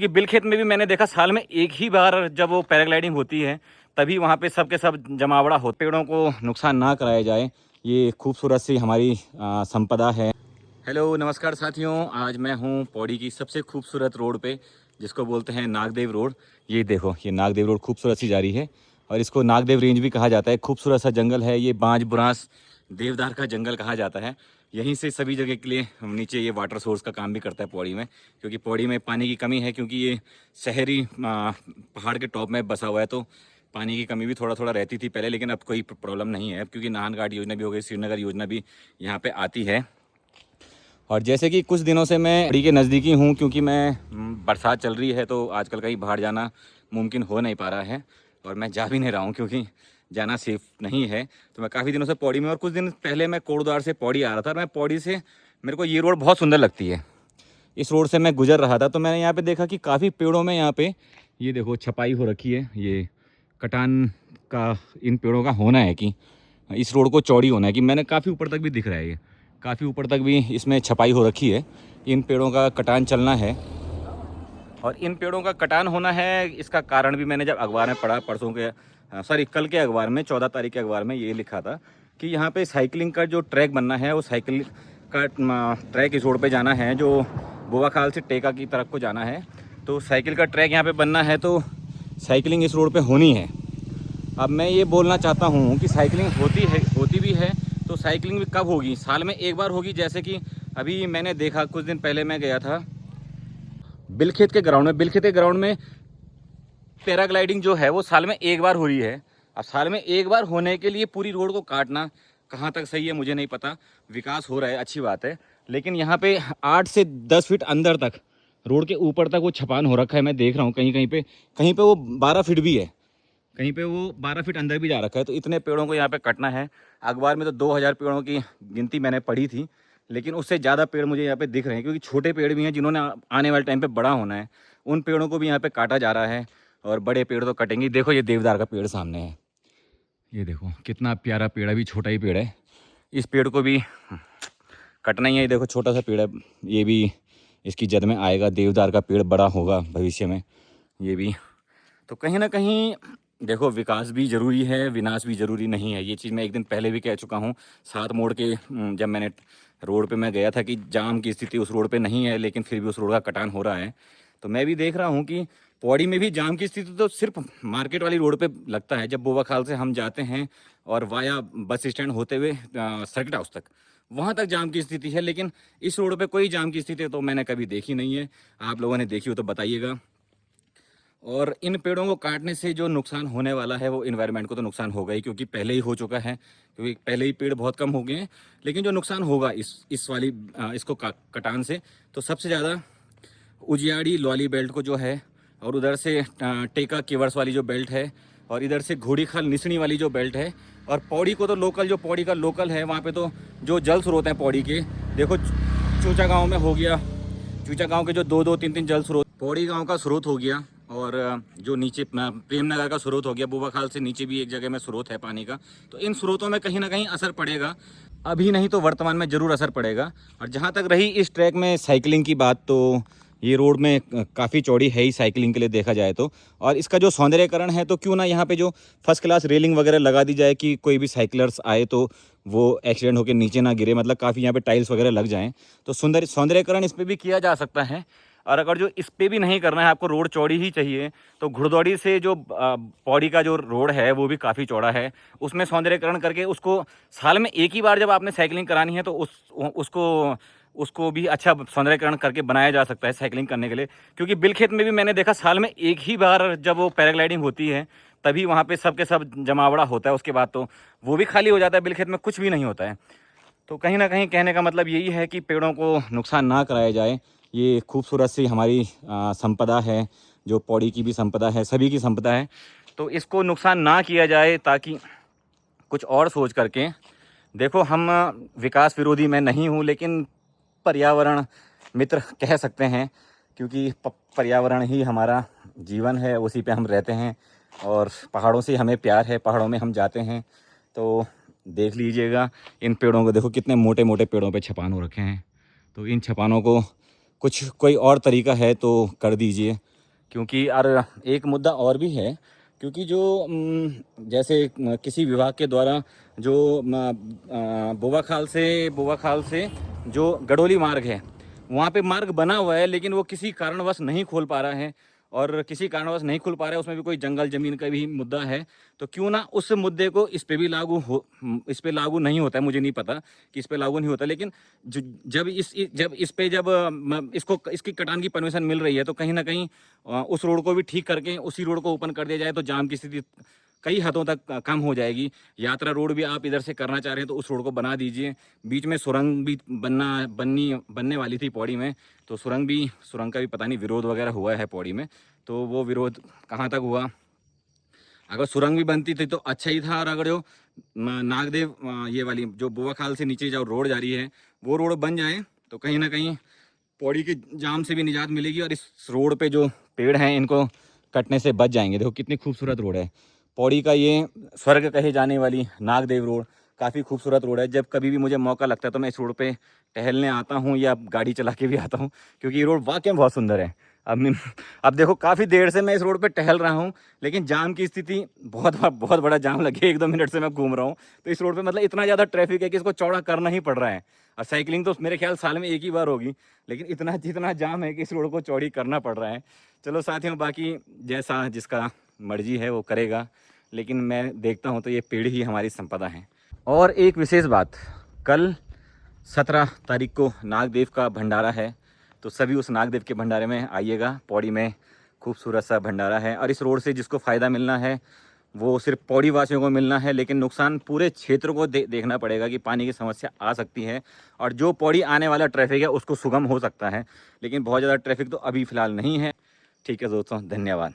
कि बिलखेत में भी मैंने देखा साल में एक ही बार जब वो पैराग्लाइडिंग होती है तभी वहाँ पे सब के सब जमावड़ा हो। पेड़ों को नुकसान ना कराया जाए, ये खूबसूरत सी हमारी संपदा है। हेलो नमस्कार साथियों, आज मैं हूँ पौड़ी की सबसे खूबसूरत रोड पे जिसको बोलते हैं नागदेव रोड। ये देखो, ये नागदेव रोड खूबसूरत सी जा रही है और इसको नागदेव रेंज भी कहा जाता है। खूबसूरत सा जंगल है, ये बांज बुरांस देवदार का जंगल कहा जाता है। यहीं से सभी जगह के लिए नीचे ये वाटर सोर्स का काम भी करता है पौड़ी में, क्योंकि पौड़ी में पानी की कमी है, क्योंकि ये शहरी पहाड़ के टॉप में बसा हुआ है। तो पानी की कमी भी थोड़ा थोड़ा रहती थी पहले, लेकिन अब कोई प्रॉब्लम नहीं है क्योंकि नाहन घाट योजना भी हो गई, श्रीनगर योजना भी यहाँ पे आती है। और जैसे कि कुछ दिनों से मैं पौड़ी के नज़दीकी हूँ, क्योंकि मैं बरसात चल रही है तो आजकल कहीं बाहर जाना मुमकिन हो नहीं पा रहा है और मैं जा भी नहीं रहा हूँ क्योंकि जाना सेफ नहीं है। तो मैं काफ़ी दिनों से पौड़ी में, और कुछ दिन पहले मैं कोटद्वार से पौड़ी आ रहा था और मैं पौड़ी से, मेरे को ये रोड बहुत सुंदर लगती है। इस रोड से मैं गुजर रहा था तो मैंने यहाँ पे देखा कि काफ़ी पेड़ों में यहाँ पे ये देखो छपाई हो रखी है। ये कटान का इन पेड़ों का होना है कि इस रोड को चौड़ी होना है कि मैंने काफ़ी ऊपर तक भी दिख रहा है, ये काफ़ी ऊपर तक भी इसमें छपाई हो रखी है। इन पेड़ों का कटान चलना है और इन पेड़ों का कटान होना है। इसका कारण भी मैंने जब अखबार में पढ़ा, परसों के कल के अखबार में 14 तारीख के अखबार में ये लिखा था कि यहाँ पे साइकिलिंग का जो ट्रैक बनना है, वो साइकिल का ट्रैक इस रोड पे जाना है जो बोवाखाल से टेका की तरफ को जाना है। तो साइकिल का ट्रैक यहाँ पे बनना है, तो साइकिलिंग इस रोड पे होनी है। अब मैं ये बोलना चाहता हूँ कि साइकिलिंग होती भी है तो साइकिलिंग भी कब होगी? साल में एक बार होगी। जैसे कि अभी मैंने देखा, कुछ दिन पहले मैं गया था बिलखेत के ग्राउंड में पैराग्लाइडिंग जो है वो साल में एक बार हो रही है। अब साल में एक बार होने के लिए पूरी रोड को काटना कहाँ तक सही है मुझे नहीं पता। विकास हो रहा है, अच्छी बात है, लेकिन यहाँ पे 8 से 10 फीट अंदर तक, रोड के ऊपर तक वो छपान हो रखा है। मैं देख रहा हूँ कहीं पे वो 12 फीट भी है, कहीं पे वो 12 फीट अंदर भी जा रखा है। तो इतने पेड़ों को यहाँ पे कटना है। अखबार में तो 2000 पेड़ों की गिनती मैंने पढ़ी थी, लेकिन उससे ज़्यादा पेड़ मुझे यहाँ पे दिख रहे हैं, क्योंकि छोटे पेड़ भी हैं जिन्होंने आने वाले टाइम पे बड़ा होना है। उन पेड़ों को भी यहाँ पे काटा जा रहा है और बड़े पेड़ तो कटेंगे। देखो ये देवदार का पेड़ सामने है, ये देखो कितना प्यारा पेड़ है, अभी छोटा ही पेड़ है। इस पेड़ को भी कटना ही है। ये देखो छोटा सा पेड़ है, ये भी इसकी जद में आएगा। देवदार का पेड़ बड़ा होगा भविष्य में ये भी। तो कहीं ना कहीं देखो, विकास भी ज़रूरी है, विनाश भी ज़रूरी नहीं है। ये चीज़ मैं एक दिन पहले भी कह चुका हूँ। 7 मोड़ के जब मैंने रोड पे मैं गया था कि जाम की स्थिति उस रोड पे नहीं है, लेकिन फिर भी उस रोड का कटान हो रहा है। तो मैं भी देख रहा हूँ कि पौड़ी में भी जाम की स्थिति तो सिर्फ मार्केट वाली रोड पे लगता है। जब बोवाखाल से हम जाते हैं और वाया बस स्टैंड होते हुए सर्किट हाउस तक, वहाँ तक जाम की स्थिति है, लेकिन इस रोड पे कोई जाम की स्थिति तो मैंने कभी देखी नहीं है। आप लोगों ने देखी हो तो बताइएगा। और इन पेड़ों को काटने से जो नुकसान होने वाला है वो इन्वायरमेंट को तो नुकसान होगा ही, क्योंकि पहले ही हो चुका है, क्योंकि पहले ही पेड़ बहुत कम हो गए हैं। लेकिन जो नुकसान होगा इसको कटान से, तो सबसे ज़्यादा उजियाड़ी लॉली बेल्ट को जो है, और उधर से टेका केवर्स वाली जो बेल्ट है, और इधर से घोड़ी खाल निसणी वाली जो बेल्ट है, और पौड़ी को तो लोकल, जो पौड़ी का लोकल है वहाँ पे तो जो जल स्रोत हैं पौड़ी के, देखो चूचा गांव में हो गया, चूचा गांव के जो 2-2, 3-3 जल स्रोत, पौड़ी गांव का स्रोत हो गया, और जो नीचे प्रेमनगर का स्रोत हो गया, बोवाखाल से नीचे भी एक जगह में स्रोत है पानी का। तो इन स्रोतों में कहीं ना कहीं असर पड़ेगा, अभी नहीं तो वर्तमान में ज़रूर असर पड़ेगा। और जहाँ तक रही इस ट्रैक में साइकिलिंग की बात, तो ये रोड में काफ़ी चौड़ी है ही साइकिलिंग के लिए देखा जाए तो। और इसका जो सौंदर्यकरण है, तो क्यों ना यहाँ पे जो फर्स्ट क्लास रेलिंग वगैरह लगा दी जाए कि कोई भी साइकिलर्स आए तो वो एक्सीडेंट होकर नीचे ना गिरे, मतलब काफ़ी यहाँ पे टाइल्स वगैरह लग जाएँ तो सौंदर्यकरण इस पर भी किया जा सकता है। और अगर जो इस पे भी नहीं करना है, आपको रोड चौड़ी ही चाहिए, तो घुड़दौड़ी से जो पौड़ी का जो रोड है वो भी काफ़ी चौड़ा है, उसमें सौंदर्यकरण करके उसको साल में एक ही बार जब आपने साइकिलिंग करानी है तो उसको भी अच्छा सौंदर्यकरण करके बनाया जा सकता है साइकिलिंग करने के लिए। क्योंकि बिलखेत में भी मैंने देखा साल में एक ही बार जब वो पैराग्लाइडिंग होती है तभी वहाँ पे सब के सब जमावड़ा होता है, उसके बाद तो वो भी खाली हो जाता है। बिलखेत में कुछ भी नहीं होता है। तो कहीं ना कहीं कहने का मतलब यही है कि पेड़ों को नुकसान ना कराया जाए। ये खूबसूरत सी हमारी संपदा है, जो पौड़ी की भी संपदा है, सभी की संपदा है। तो इसको नुकसान ना किया जाए, ताकि कुछ और सोच करके देखो, हम विकास विरोधी मैं नहीं हूँ, लेकिन पर्यावरण मित्र कह सकते हैं, क्योंकि पर्यावरण ही हमारा जीवन है, उसी पे हम रहते हैं और पहाड़ों से हमें प्यार है, पहाड़ों में हम जाते हैं। तो देख लीजिएगा इन पेड़ों को, देखो कितने मोटे मोटे पेड़ों पे छपान हो रखे हैं। तो इन छपानों को कोई और तरीका है तो कर दीजिए। क्योंकि और एक मुद्दा और भी है, क्योंकि जो जैसे किसी विभाग के द्वारा जो बोवा खाल से जो गडोली मार्ग है, वहाँ पे मार्ग बना हुआ है, लेकिन वो किसी कारणवश नहीं खोल पा रहा है। और किसी कारणवश नहीं खुल पा रहा है, उसमें भी कोई जंगल ज़मीन का भी मुद्दा है। तो क्यों ना उस मुद्दे को इस पे भी इस पे लागू नहीं होता है, मुझे नहीं पता कि इस पे लागू नहीं होता, लेकिन जब इस पे इसको इसकी कटान की परमिशन मिल रही है, तो कहीं ना कहीं उस रोड को भी ठीक करके उसी रोड को ओपन कर दिया जाए, तो जाम की स्थिति कई हदों तक कम हो जाएगी। यात्रा रोड भी आप इधर से करना चाह रहे हैं तो उस रोड को बना दीजिए। बीच में सुरंग भी बनने वाली थी पौड़ी में, तो सुरंग का भी पता नहीं विरोध वगैरह हुआ है पौड़ी में, तो वो विरोध कहाँ तक हुआ। अगर सुरंग भी बनती थी तो अच्छा ही था, और अगर जो नागदेव ये वाली जो बुआ खाल से नीचे जो रोड जा रही है वो रोड बन जाए, तो कहीं ना कहीं पौड़ी के जाम से भी निजात मिलेगी, और इस रोड पे जो पेड़ हैं इनको कटने से बच जाएंगे। देखो कितनी खूबसूरत रोड है पौड़ी का, ये स्वर्ग कहे जाने वाली नागदेव रोड काफ़ी खूबसूरत रोड है। जब कभी भी मुझे मौका लगता है तो मैं इस रोड पे टहलने आता हूँ या गाड़ी चला के भी आता हूँ, क्योंकि ये रोड वाकई में बहुत सुंदर है। अब देखो काफ़ी देर से मैं इस रोड पे टहल रहा हूँ, लेकिन जाम की स्थिति बहुत बड़ा जाम लगे, 1-2 मिनट से मैं घूम रहा हूँ। तो इस रोड पे मतलब इतना ज़्यादा ट्रैफिक है कि इसको चौड़ा करना ही पड़ रहा है। और साइकिलिंग तो मेरे ख्याल साल में एक ही बार होगी, लेकिन जितना जाम है कि इस रोड को चौड़ी करना पड़ रहा है। चलो साथियों, बाकी जैसा जिसका मर्जी है वो करेगा, लेकिन मैं देखता हूँ तो ये पेड़ ही हमारी संपदा है। और एक विशेष बात, कल 17 तारीख को नागदेव का भंडारा है, तो सभी उस नागदेव के भंडारे में आइएगा। पौड़ी में खूबसूरत सा भंडारा है, और इस रोड से जिसको फ़ायदा मिलना है वो सिर्फ पौड़ी वासियों को मिलना है, लेकिन नुकसान पूरे क्षेत्र को देखना पड़ेगा कि पानी की समस्या आ सकती है, और जो पौड़ी आने वाला ट्रैफिक है उसको सुगम हो सकता है, लेकिन बहुत ज़्यादा ट्रैफिक तो अभी फ़िलहाल नहीं है। ठीक है दोस्तों, धन्यवाद।